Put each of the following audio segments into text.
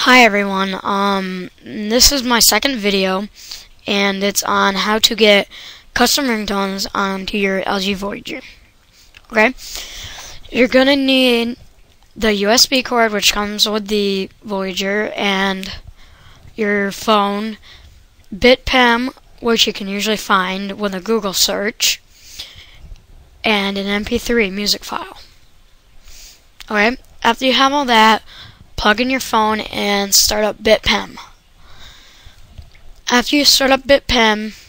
Hi everyone, this is my second video, and it's on how to get custom ringtones onto your LG Voyager. Okay, you're gonna need the USB cord which comes with the Voyager, and your phone, bitpim, which you can usually find with a Google search, and an MP3 music file. Okay, after you have all that, plug in your phone and start up bitpim. After you start up bitpim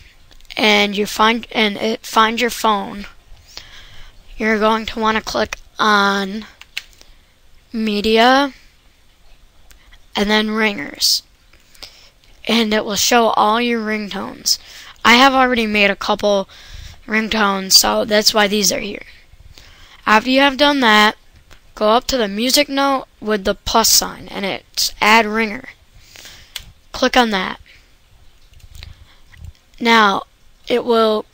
and it finds your phone, you're going to want to click on media and then ringers, and it will show all your ringtones. I have already made a couple ringtones, so that's why these are here. After you have done that, go up to the music note with the plus sign, and it's add ringer. Click on that. Now, it will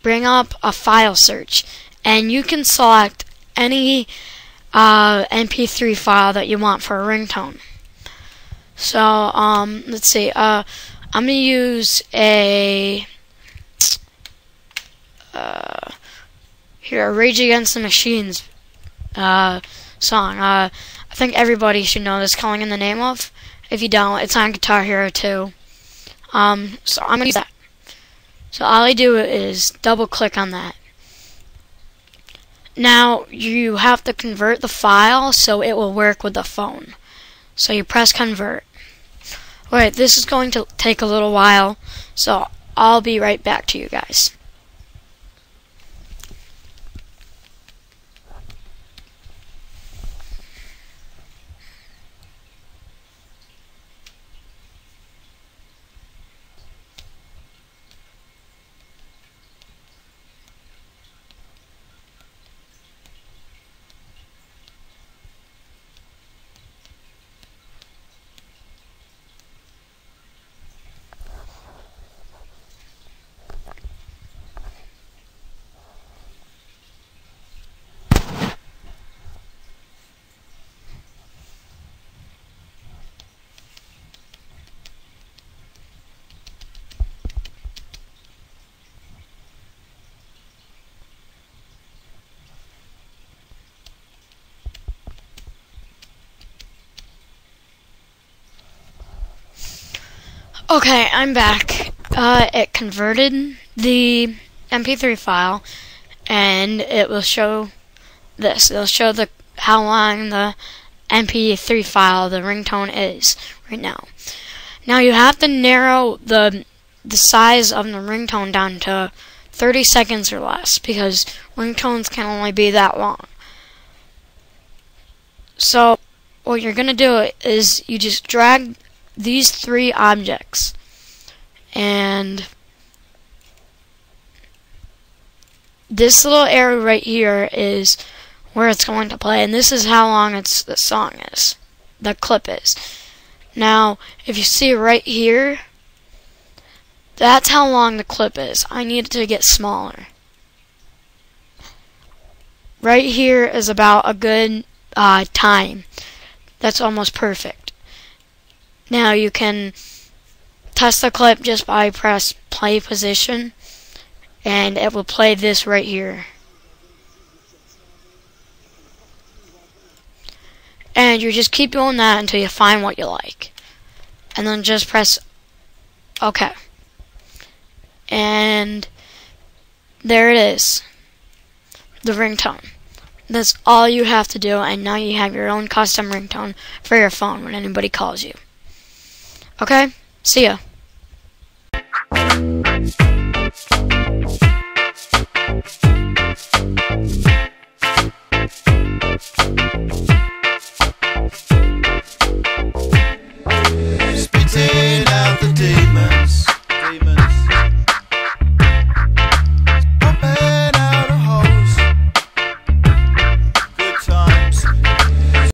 bring up a file search, and you can select any MP3 file that you want for a ringtone. So, let's see, I'm going to use a Rage Against the Machine's song. I think everybody should know this, Calling in the Name of. If you don't, it's on Guitar Hero 2. So I'm going to use that. So all I do is double click on that. Now you have to convert the file so it will work with the phone. So you press convert. Alright, this is going to take a little while, so I'll be right back to you guys. Okay, I'm back. It converted the MP3 file, and it will show this. It'll show how long the MP3 file, the ringtone, is right now. Now you have to narrow the size of the ringtone down to 30 seconds or less, because ringtones can only be that long. So what you're going to do is you just drag these three objects, and this little arrow right here is where it's going to play, and this is how long the song is, the clip is. Now if you see right here, that's how long the clip is. I need it to get smaller. Right here is about a good time. That's almost perfect. Now you can test the clip just by press play position, and it will play this right here. And you just keep doing that until you find what you like, and then just press OK. And there it is, the ringtone. That's all you have to do, and now you have your own custom ringtone for your phone when anybody calls you. Okay? See ya.